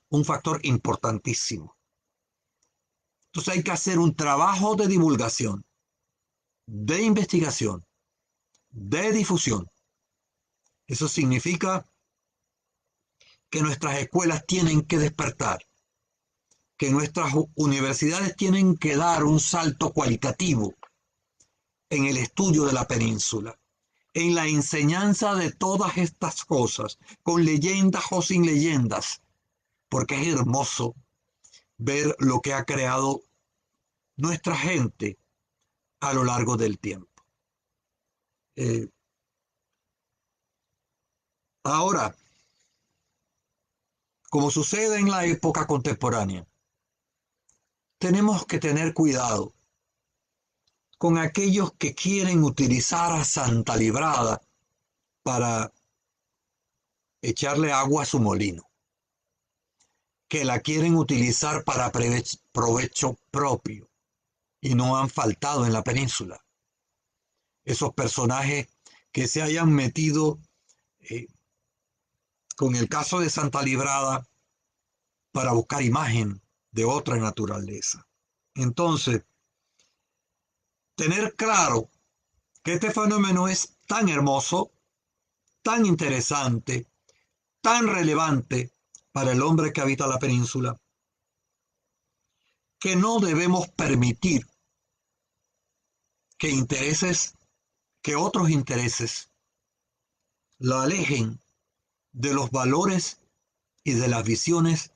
[SPEAKER 1] un factor importantísimo. Entonces hay que hacer un trabajo de divulgación, de investigación, de difusión. Eso significa que nuestras escuelas tienen que despertar, que nuestras universidades tienen que dar un salto cualitativo en el estudio de la península, en la enseñanza de todas estas cosas, con leyendas o sin leyendas, porque es hermoso ver lo que ha creado nuestra gente a lo largo del tiempo. Ahora, como sucede en la época contemporánea, tenemos que tener cuidado con aquellos que quieren utilizar a Santa Librada para echarle agua a su molino, que la quieren utilizar para provecho propio, y no han faltado en la península. Esos personajes que se hayan metido con el caso de Santa Librada para buscar imagen de otra naturaleza. Entonces, tener claro que este fenómeno es tan hermoso, tan interesante, tan relevante para el hombre que habita la península, que no debemos permitir que intereses, que otros intereses, la alejen de los valores y de las visiones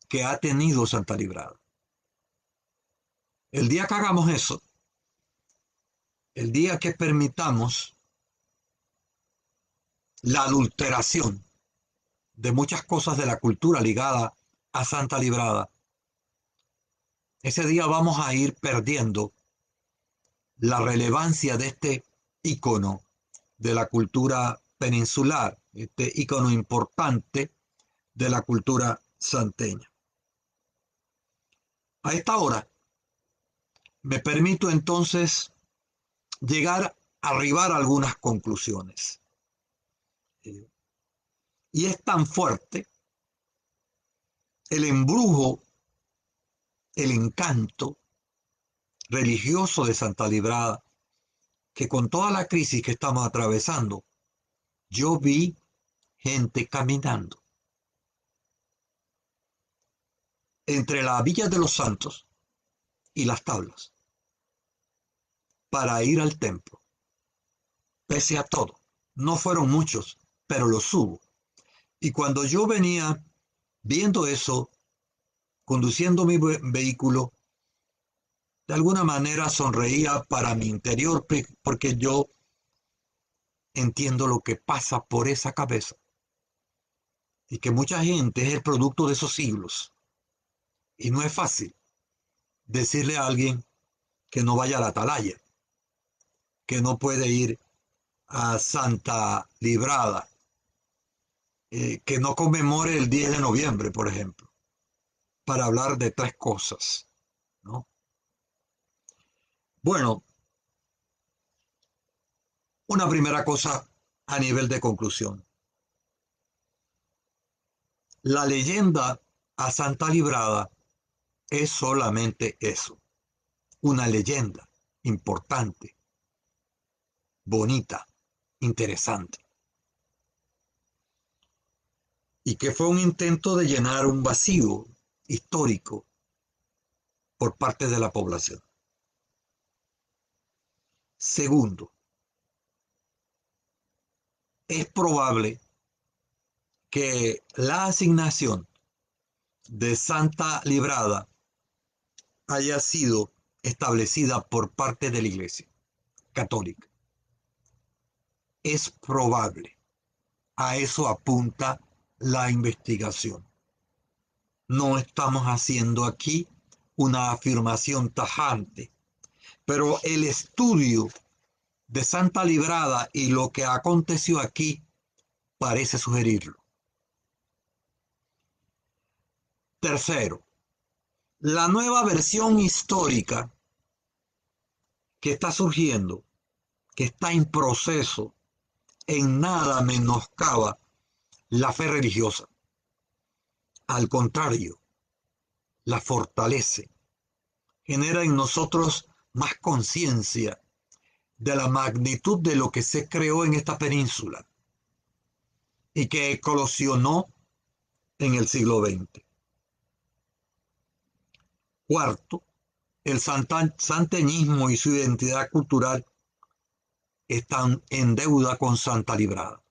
[SPEAKER 1] que ha tenido Santa Librada. El día que hagamos eso, el día que permitamos la adulteración de muchas cosas de la cultura ligada a Santa Librada, ese día vamos a ir perdiendo la relevancia de este ícono de la cultura peninsular, este ícono importante de la cultura santeña. A esta hora me permito entonces arribar a algunas conclusiones. Y es tan fuerte el embrujo, el encanto religioso de Santa Librada, que con toda la crisis que estamos atravesando, yo vi gente caminando entre la Villa de los Santos y las Tablas para ir al templo. Pese a todo, no fueron muchos, pero los hubo. Y cuando yo venía viendo eso, conduciendo mi vehículo, de alguna manera sonreía para mi interior, porque yo entiendo lo que pasa por esa cabeza. Y que mucha gente es el producto de esos siglos. Y no es fácil decirle a alguien que no vaya a la atalaya, que no puede ir a Santa Librada, que no conmemore el 10 de noviembre, por ejemplo, para hablar de tres cosas, ¿no? Bueno, una primera cosa a nivel de conclusión. La leyenda a Santa Librada es solamente eso, una leyenda importante, bonita, interesante. y que fue un intento de llenar un vacío histórico por parte de la población. Segundo, es probable que la asignación de Santa Librada haya sido establecida por parte de la Iglesia Católica. Es probable. A eso apunta la investigación. No estamos haciendo aquí una afirmación tajante, pero el estudio de Santa Librada y lo que aconteció aquí parece sugerirlo. Tercero, la nueva versión histórica que está surgiendo, que está en proceso, en nada menoscaba la fe religiosa. Al contrario, la fortalece, genera en nosotros más conciencia de la magnitud de lo que se creó en esta península y que eclosionó en el siglo XX. Cuarto, el santeñismo y su identidad cultural están en deuda con Santa Librada.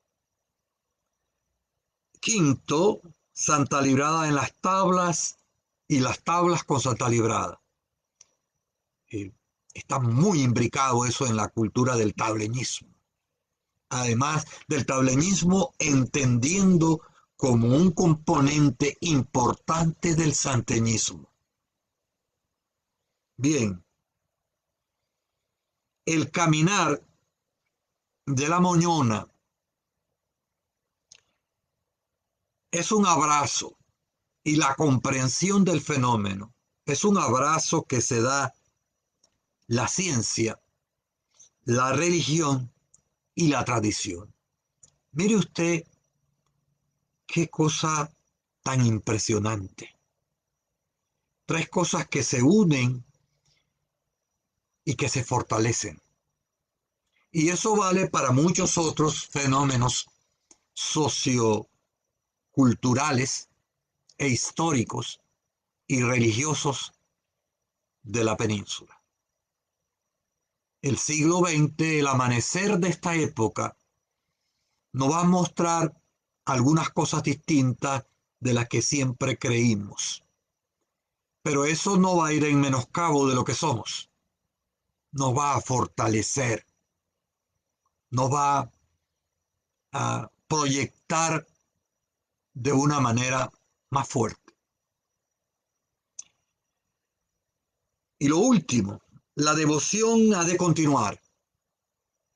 [SPEAKER 1] Quinto, Santa Librada en las tablas y las tablas con Santa Librada. Está muy imbricado eso en la cultura del tableñismo. Además del tableñismo, entendiendo como un componente importante del santeñismo. Bien, el caminar de la Moñona es un abrazo y la comprensión del fenómeno es un abrazo que se da la ciencia, la religión y la tradición. Mire usted qué cosa tan impresionante. Tres cosas que se unen y que se fortalecen. Y eso vale para muchos otros fenómenos socioculturales e históricos y religiosos de la península. El siglo XX, el amanecer de esta época, nos va a mostrar algunas cosas distintas de las que siempre creímos. Pero eso no va a ir en menoscabo de lo que somos. Nos va a fortalecer. Nos va a proyectar de una manera más fuerte. Y lo último, la devoción ha de continuar,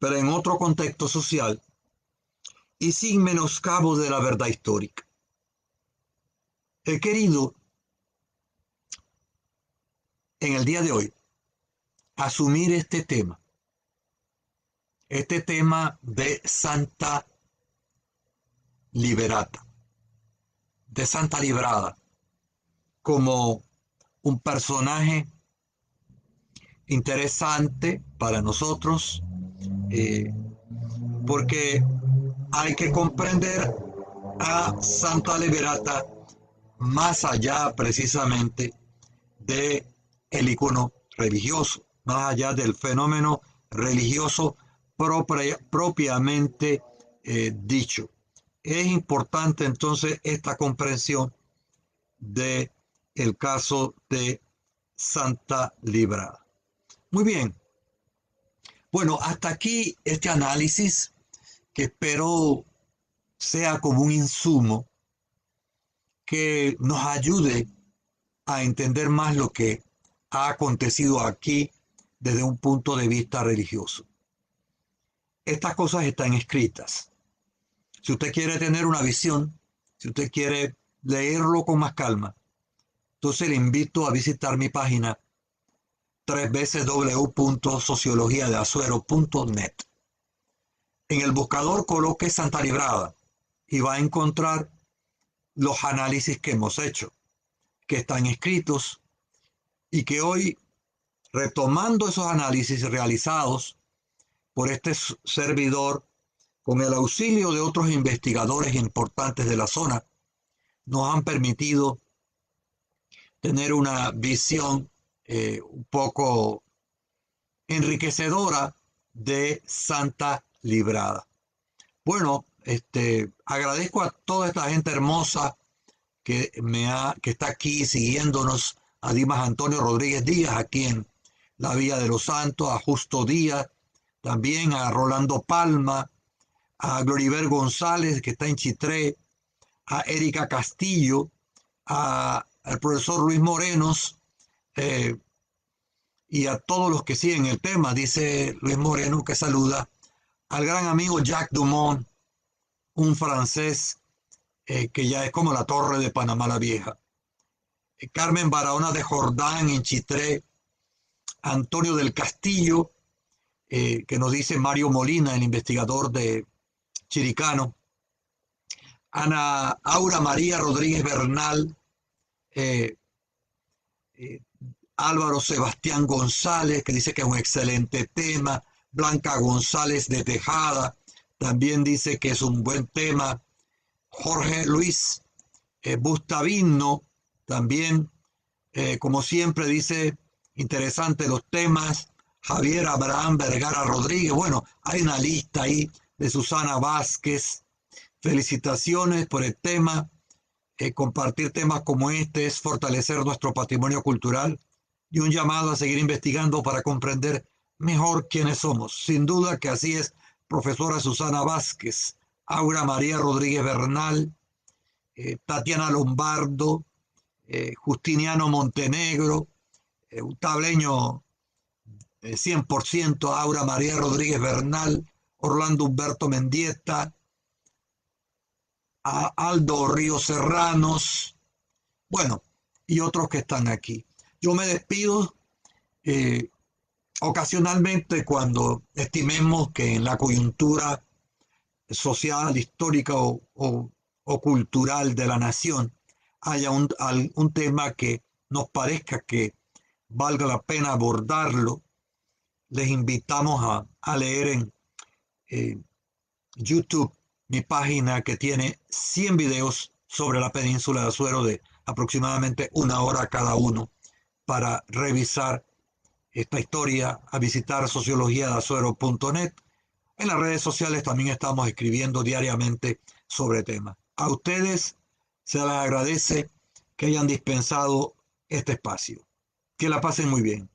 [SPEAKER 1] pero en otro contexto social y sin menoscabo de la verdad histórica. He querido, en el día de hoy, asumir este tema de Santa Liberata, de Santa Librada, como un personaje interesante para nosotros, porque hay que comprender a Santa Liberata más allá precisamente de el icono religioso, más allá del fenómeno religioso propiamente dicho. Es importante entonces esta comprensión de el caso de Santa Librada. Muy bien. Bueno, hasta aquí este análisis que espero sea como un insumo que nos ayude a entender más lo que ha acontecido aquí desde un punto de vista religioso. Estas cosas están escritas. Si usted quiere tener una visión, si usted quiere leerlo con más calma, entonces le invito a visitar mi página www.sociologiadeazuero.net. En el buscador coloque Santa Librada y va a encontrar los análisis que hemos hecho, que están escritos y que hoy, retomando esos análisis realizados por este servidor, con el auxilio de otros investigadores importantes de la zona, nos han permitido tener una visión un poco enriquecedora de Santa Librada. Bueno, agradezco a toda esta gente hermosa que está aquí siguiéndonos, a Dimas Antonio Rodríguez Díaz aquí en la Villa de los Santos, a Justo Díaz, también a Rolando Palma, a Gloriver González que está en Chitré, a Erika Castillo, al profesor Luis Morenos, y a todos los que siguen el tema. Dice Luis Moreno que saluda al gran amigo Jacques Dumont, un francés que ya es como la Torre de Panamá la Vieja. Carmen Barahona de Jordán en Chitré, Antonio del Castillo, que nos dice Mario Molina, el investigador de Chiricano, Ana Aura María Rodríguez Bernal, eh, eh, Álvaro Sebastián González, que dice que es un excelente tema, Blanca González de Tejada, también dice que es un buen tema, Jorge Luis Bustavino, también, como siempre, dice, interesante los temas, Javier Abraham Vergara Rodríguez, bueno, hay una lista ahí de Susana Vázquez, felicitaciones por el tema, compartir temas como este es fortalecer nuestro patrimonio cultural y un llamado a seguir investigando para comprender mejor quiénes somos. Sin duda que así es, profesora Susana Vázquez, Aura María Rodríguez Bernal, Tatiana Lombardo, Justiniano Montenegro, un tableño 100%, Aura María Rodríguez Bernal, Orlando Humberto Mendieta, a Aldo Río Serranos, bueno, y otros que están aquí. Yo me despido eh, ocasionalmente cuando estimemos que en la coyuntura social, histórica o cultural de la nación haya un tema que nos parezca que valga la pena abordarlo, les invitamos a leer en eh, YouTube mi página que tiene 100 videos sobre la península de Azuero de aproximadamente 1 hora cada uno para revisar esta historia, a visitar sociologiadazuero.net. En las redes sociales también estamos escribiendo diariamente sobre temas. A ustedes se les agradece que hayan dispensado este espacio. Que la pasen muy bien.